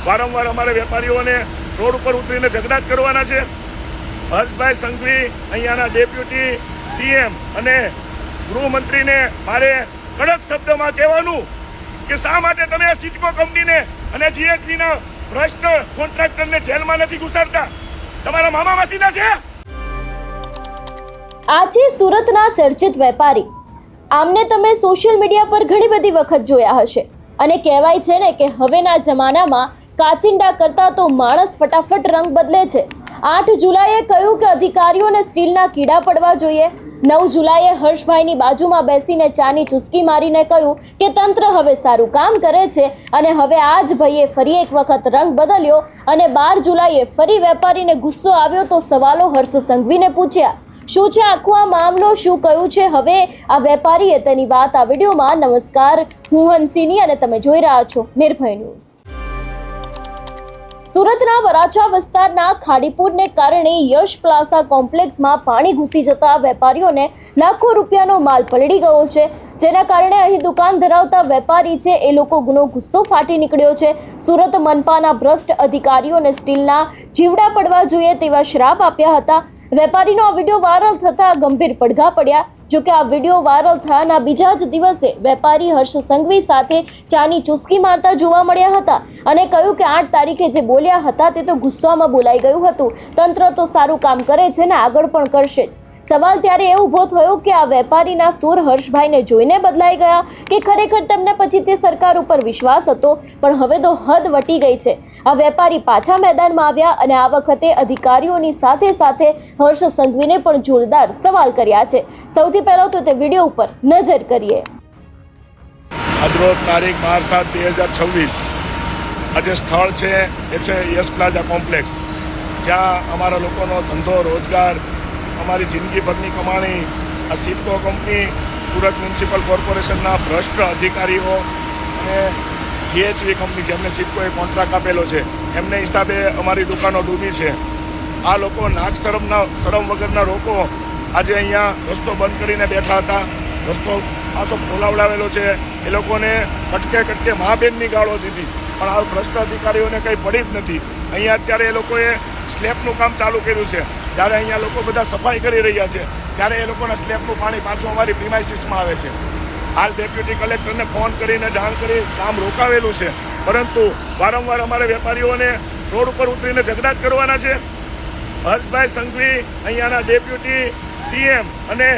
વારંવાર અમારે વેપારીઓને રોડ ઉપર ઉતરીને ઝઘડા જ કરવાના છે? હર્ષભાઈ સંઘવી અહીંયાના ડેપ્યુટી સીએમ અને ગૃહમંત્રીને મારે કડક શબ્દમાં કહેવાનું કે શા માટે તમે આ સિટકો કંપનીને અને જીએચબીના ભ્રષ્ટ કોન્ટ્રાક્ટરને જેલમાં નથી ઘુસાડતા? તમારા મામા માસીના છે? આજે સુરતના ચર્ચિત વેપારી, આમને તમે સોશિયલ મીડિયા પર ઘણી બધી વખત જોયા હશે અને કહેવાય છે ને કે હવેના જમાનામાં કાચિંડા કરતા તો માણસ ફટાફટ રંગ બદલે છે. 8 જુલાઈએ કહ્યું કે અધિકારીઓને સ્ટીલના કીડા પડવા જોઈએ. 9 જુલાઈએ હર્ષભાઈની બાજુમાં બેસીને ચાની ચુસ્કી મારીને કહ્યું કે તંત્ર હવે સારું કામ કરે છે અને હવે આજ ભાઈએ ફરી એક વખત રંગ બદલ્યો અને 12 જુલાઈએ ફરી વેપારીને ગુસ્સો આવ્યો તો સવાલો હર્ષ સંઘવીને પૂછ્યા. શું છે આખો આ મામલો, શું કહ્યું છે હવે આ વેપારીએ, તેની વાત આ વિડીયોમાં. નમસ્કાર, હું હંસિની અને તમે જોઈ રહ્યા છો નિર્ભય ન્યૂઝ. સુરતના વરાછા વિસ્તારના ખાડીપુરને કારણે યશ પ્લાઝા કોમ્પ્લેક્સમાં પાણી ઘૂસી જતા વેપારીઓને લાખો રૂપિયાનો માલ પલળી ગયો છે, જેના કારણે અહીં દુકાન ધરાવતા વેપારી છે એ લોકોનો ગુસ્સો ફાટી નીકળ્યો છે. સુરત મનપાના ભ્રષ્ટ અધિકારીઓને સ્ટીલના જીવડા પડવા જોઈએ તેવા શ્રાપ આપ્યા હતા. વેપારીનો આ વિડીયો વાયરલ થતા ગંભીર પડઘા પડ્યા. જો કે આ વિડીયો વાયરલ થયાના બીજા જ દિવસે વેપારી હર્ષ સંઘવી સાથે ચાની ચુસ્કી મારતા જોવા મળ્યા હતા અને કહ્યું કે 8 તારીખે જે બોલ્યા હતા તે તો ગુસ્સામાં બોલાઈ ગયું હતું. તંત્ર તો સારું કામ કરે છે ને આગળ પણ કરશે જ. સવાલ ત્યારે એ ઊભો થયો કે આ વેપારીના સૂર હર્ષભાઈને જોઈને બદલાઈ ગયા કે ખરેખર તેમને પછી તે સરકાર ઉપર વિશ્વાસ હતો? પણ હવે તો હદ વટી ગઈ છે. આ વેપારી પાછા મેદાનમાં આવ્યા અને આ વખતે અધિકારીઓની સાથે સાથે હર્ષ સંઘવીને પણ જોરદાર સવાલ કર્યા છે. સૌથી પહેલા તો તે વિડીયો ઉપર નજર કરીએ. આજરોજ તારીખ 12/7/2026 આજે સ્થળ છે એ છે યશ પ્લાઝા કોમ્પ્લેક્સ, જ્યાં અમારા લોકોનો ધંધો રોજગાર, અમારી જિંદગીભરની કમાણી આ સિટકો કંપની, સુરત મ્યુનિસિપલ કોર્પોરેશનના ભ્રષ્ટ અધિકારીઓ અને જીએચવી કંપની જેમને સિટકોએ કોન્ટ્રાક્ટ આપેલો છે એમને હિસાબે અમારી દુકાનો ડૂબી છે. આ લોકો નાક શરમ વગરના લોકો આજે અહીંયા રસ્તો બંધ કરીને બેઠા હતા. રસ્તો પાછો ખોલાવડાવેલો છે. એ લોકોને કટકે મા બેનની ગાળો દીધી, પણ આ ભ્રષ્ટ અધિકારીઓને કંઈ પડી જ નથી. અહીંયા અત્યારે એ લોકોએ સ્લેબનું કામ ચાલુ કર્યું છે. જ્યારે અહીંયા લોકો બધા સફાઈ કરી રહ્યા છે ત્યારે એ લોકોના સ્લેબનું પાણી પાછું અમારી પ્રિમાઇસીસમાં આવે છે. હાલ ડેપ્યુટી કલેક્ટરને ફોન કરીને જાણ કરી કામ રોકાવેલું છે, પરંતુ વારંવાર અમારે વેપારીઓને રોડ ઉપર ઉતરીને ઝઘડા જ કરવાના છે. હર્ષભાઈ સંઘવી અહીંયાના ડેપ્યુટી સીએમ અને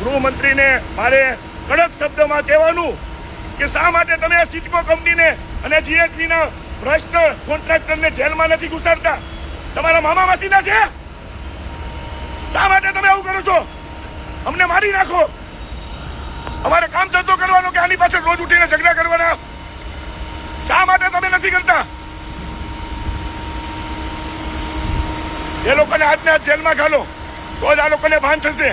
ગૃહમંત્રીને મારે કડક શબ્દમાં કહેવાનું કે શા માટે તમે આ સિટકો કંપનીને અને જીએચબીના ભ્રષ્ટ કોન્ટ્રાક્ટરને જેલમાં નથી ઘુસાડતા? તમારા મામા માસીના છે? શા માટે તમે આવું કરો છો? અમને મારી નાખો. અમારે કામ ધંધો કરવાનો કે આની પાછળ રોજ ઉઠીને ઝઘડા કરવાના? શા માટે તમે નથી કરતા? એ લોકોને આજને આજ જેલમાં ઘાલો તો જ આ લોકોને ભાન થશે.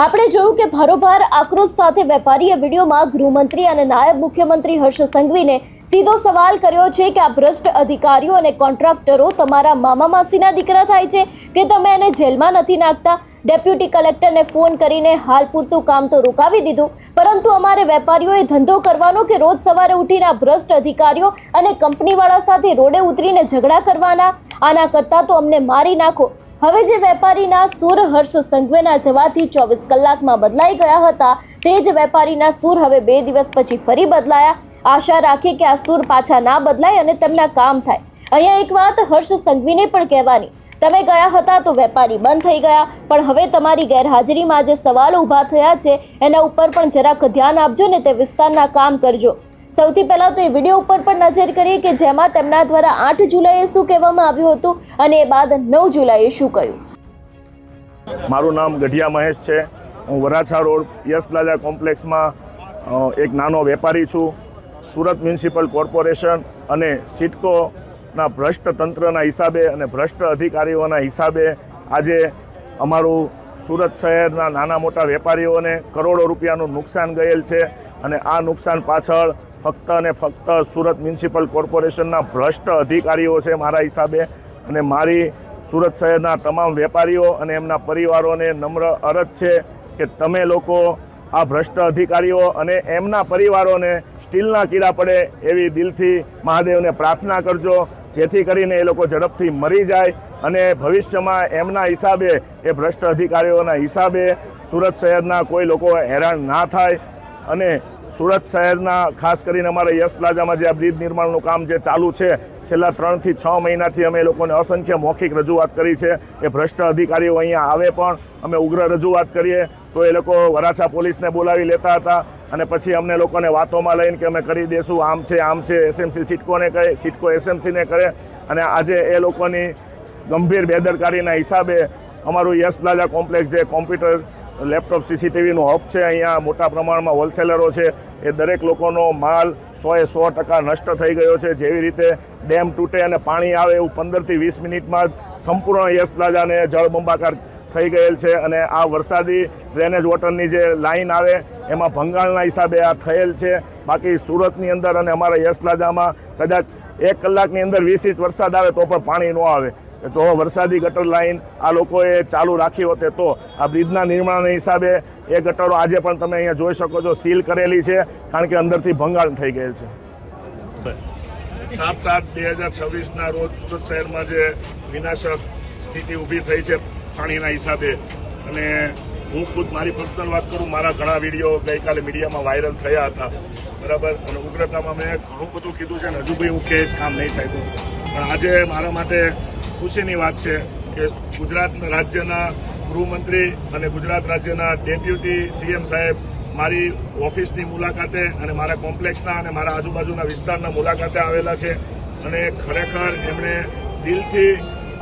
આપણે જોયું કે ભારોભાર આક્રોશ સાથે વેપારીએ વિડીયોમાં ગૃહમંત્રી અને નાયબ મુખ્યમંત્રી હર્ષ સંઘવીને સીધો સવાલ કર્યો છે કે આ ભ્રષ્ટ અધિકારીઓ અને કોન્ટ્રાક્ટરો તમારા મામા માસીના દીકરા થાય છે કે તમે એને જેલમાં નથી નાખતા? ડેપ્યુટી કલેક્ટરને ફોન કરીને હાલ પૂરતું કામ તો રોકાવી દીધું, પરંતુ અમારે વેપારીઓએ ધંધો કરવાનો કે રોજ સવારે ઉઠીને આ ભ્રષ્ટ અધિકારીઓ અને કંપનીવાળા સાથે રોડે ઉતરીને ઝઘડા કરવાના? આના કરતાં તો અમને મારી નાખો. હવે જે વેપારીના સૂર હર્ષ સંઘવીના જવાથી 24 કલાકમાં બદલાઈ ગયા હતા, તે જ વેપારીના સૂર હવે 2 દિવસ પછી ફરી બદલાયા. આશા રાખીએ કે આ સૂર પાછા ના બદલાય અને તેમના કામ થાય. અહીંયા એક વાત હર્ષ સંઘવીને પણ કહેવાની, તમે ગયા હતા તો વેપારી બંધ થઈ ગયા, પણ હવે તમારી ગેરહાજરીમાં જે સવાલો ઊભા થયા છે એના ઉપર પણ જરાક ધ્યાન આપજો ને તે વિસ્તારના કામ કરજો. સૌથી પહેલા તો એ વિડીયો ઉપર પણ નજર કરીએ કે જેમાં તેમના દ્વારા 8 જુલાઈએ શું કહેવામાં આવ્યું હતું અને એ બાદ 9 જુલાઈએ શું કહ્યું. મારું નામ ગઢિયા મહેશ છે. હું વરાછા રોડ યશ પ્લાઝા કોમ્પ્લેક્સમાં એક નાનો વેપારી છું. સુરત મ્યુનિસિપલ કોર્પોરેશન અને સિટકોના ભ્રષ્ટ તંત્રના હિસાબે અને ભ્રષ્ટ અધિકારીઓના હિસાબે આજે અમારું સુરત શહેરના નાના મોટા વેપારીઓને કરોડો રૂપિયાનું નુકસાન ગયેલ છે અને આ નુકસાન પાછળ ફક્ત અને ફક્ત સુરત મ્યુનિસિપલ કોર્પોરેશનના ભ્રષ્ટ અધિકારીઓ છે મારા હિસાબે. અને મારી સુરત શહેરના તમામ વેપારીઓ અને એમના પરિવારોને નમ્ર અરજ છે કે તમે લોકો આ ભ્રષ્ટ અધિકારીઓ અને એમના પરિવારોને સ્ટીલના કીડા પડે એવી દિલથી મહાદેવને પ્રાર્થના કરજો, જેથી કરીને એ લોકો ઝડપથી મરી જાય અને ભવિષ્યમાં એમના હિસાબે, એ ભ્રષ્ટ અધિકારીઓના હિસાબે સુરત શહેરના કોઈ લોકો હેરાન ના થાય. અને સુરત શહેરના ખાસ કરીને અમારા યશ પ્લાઝામાં જે આ બ્રિજ નિર્માણનું કામ જે ચાલુ છે, છેલ્લા 3 થી 6 મહિનાથી અમે લોકોને અસંખ્ય મૌખિક રજૂઆત કરી છે કે ભ્રષ્ટ અધિકારીઓ અહીંયા આવે પણ અમે ઉગ્ર રજૂઆત કરીએ તો એ લોકો વરાછા પોલીસને બોલાવી લેતા હતા અને પછી અમને લોકોને વાતોમાં લઈને કે અમે કરી દેશું, આમ છે, એસએમસી સિટકોને કહે, સિટકો એસએમસીને કરે. અને આજે એ લોકોની ગંભીર બેદરકારીના હિસાબે અમારું યશ પ્લાઝા કોમ્પ્લેક્સ જે કોમ્પ્યુટર, લેપટોપ, સીસીટીવીનું હબ છે, અહીંયા મોટા પ્રમાણમાં હોલસેલરો છે, એ દરેક લોકોનો માલ 100% નષ્ટ થઈ ગયો છે. જેવી રીતે ડેમ તૂટે અને પાણી આવે એવું 15 થી 20 મિનિટમાં સંપૂર્ણ યશ પ્લાઝાને જળબંબાકાર થઈ ગયેલ છે. અને આ વરસાદી ડ્રેનેજ વોટરની જે લાઈન આવે એમાં ભંગાણના હિસાબે આ થયેલ છે. બાકી સુરતની અંદર અને અમારા યશ પ્લાઝામાં કદાચ 1 કલાકની અંદર 20 ઇંચ વરસાદ આવે તો પણ પાણી ન આવે. તો વરસાદી ગટર લાઈન આ લોકોએ ચાલુ રાખી હોતે તો આ બ્રિજના નિર્માણના હિસાબે એ ગટરો આજે પણ તમે અહીંયા જોઈ શકો છો સીલ કરેલી છે, કારણ કે અંદરથી ભંગાણ થઈ ગયેલ છે. 7/7/2026ના રોજ સુરત શહેરમાં જે વિનાશક સ્થિતિ ઊભી થઈ છે પાણીના હિસાબે, અને હું ખુદ મારી પર્સનલ વાત કરું, મારા ઘણા વિડીયો ગઈકાલે મીડિયામાં વાયરલ થયા હતા, બરાબર. અને ઉગ્રતામાં મેં ઘણું બધું કીધું છે અને હજુ બી હું કેસ કામ નહીં થાય. પણ આજે મારા માટે ખુશીની વાત છે કે ગુજરાત રાજ્યના ગૃહમંત્રી અને ગુજરાત રાજ્યના ડેપ્યુટી સીએમ સાહેબ મારી ઓફિસની મુલાકાતે અને મારા કોમ્પ્લેક્સના અને મારા આજુબાજુના વિસ્તારના મુલાકાતે આવેલા છે. અને ખરેખર એમણે દિલથી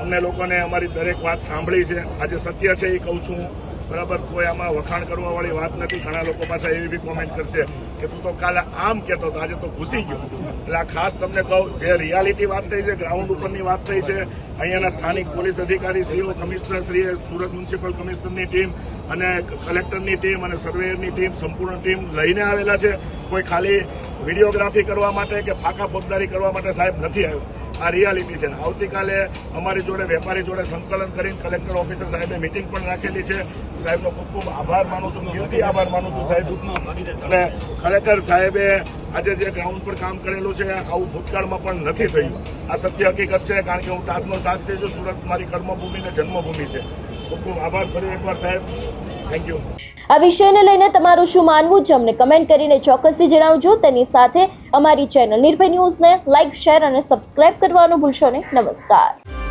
અમને લોકોને અમારી દરેક વાત સાંભળી છે. આજે સત્ય છે એ કહું છું, બરાબર. કોઈ આમાં વખાણ કરવાવાળી વાત નથી. ઘણા લોકો પાસે એવી બી કોમેન્ટ કરશે કે તું તો કાલે આમ કહેતો હતો, આજે તો ઘૂસી ગયો. એટલે આ ખાસ તમને કહું, જે રિયાલિટી વાત થઈ છે, ગ્રાઉન્ડ ઉપરની વાત થઈ છે, અહીંયાના સ્થાનિક પોલીસ અધિકારી શ્રીઓ, કમિશનર શ્રીએ, સુરત મ્યુનિસિપલ કમિશનરની ટીમ અને કલેક્ટરની ટીમ અને સર્વેયરની ટીમ, સંપૂર્ણ ટીમ લઈને આવેલા છે. કોઈ ખાલી વિડીયોગ્રાફી કરવા માટે કે ફાંકા ફોજદારી કરવા માટે સાહેબ નથી આવ્યો. આ રિયાલિટી છે. આવતીકાલે અમારી જોડે વેપારી જોડે સંકલન કરીને કલેક્ટર ઓફિસર સાહેબે મિટિંગ પણ રાખેલી છે. સાહેબનો ખૂબ ખૂબ આભાર માનું છું, દિલથી આભાર માનું છું સાહેબ. અને ખરેખર સાહેબે આજે જે ગ્રાઉન્ડ પર કામ કરેલું છે આવું ભૂતકાળમાં પણ નથી થયું. આ સત્ય હકીકત છે, કારણ કે હું તાજનો સાક્ષી છું. સુરત મારી કર્મભૂમિ ને જન્મભૂમિ છે. ખૂબ ખૂબ આભાર ફરી એકવાર સાહેબ. Thank you. આ વિષયને લઈને તમારું શું માનવું છે અમને કમેન્ટ કરીને ચોક્કસથી જણાવજો. તેની સાથે અમારી ચેનલ નિર્ભય ન્યૂઝને લાઇક, શેર અને સબસ્ક્રાઇબ કરવાનું ભૂલશો નહીં. નમસ્કાર.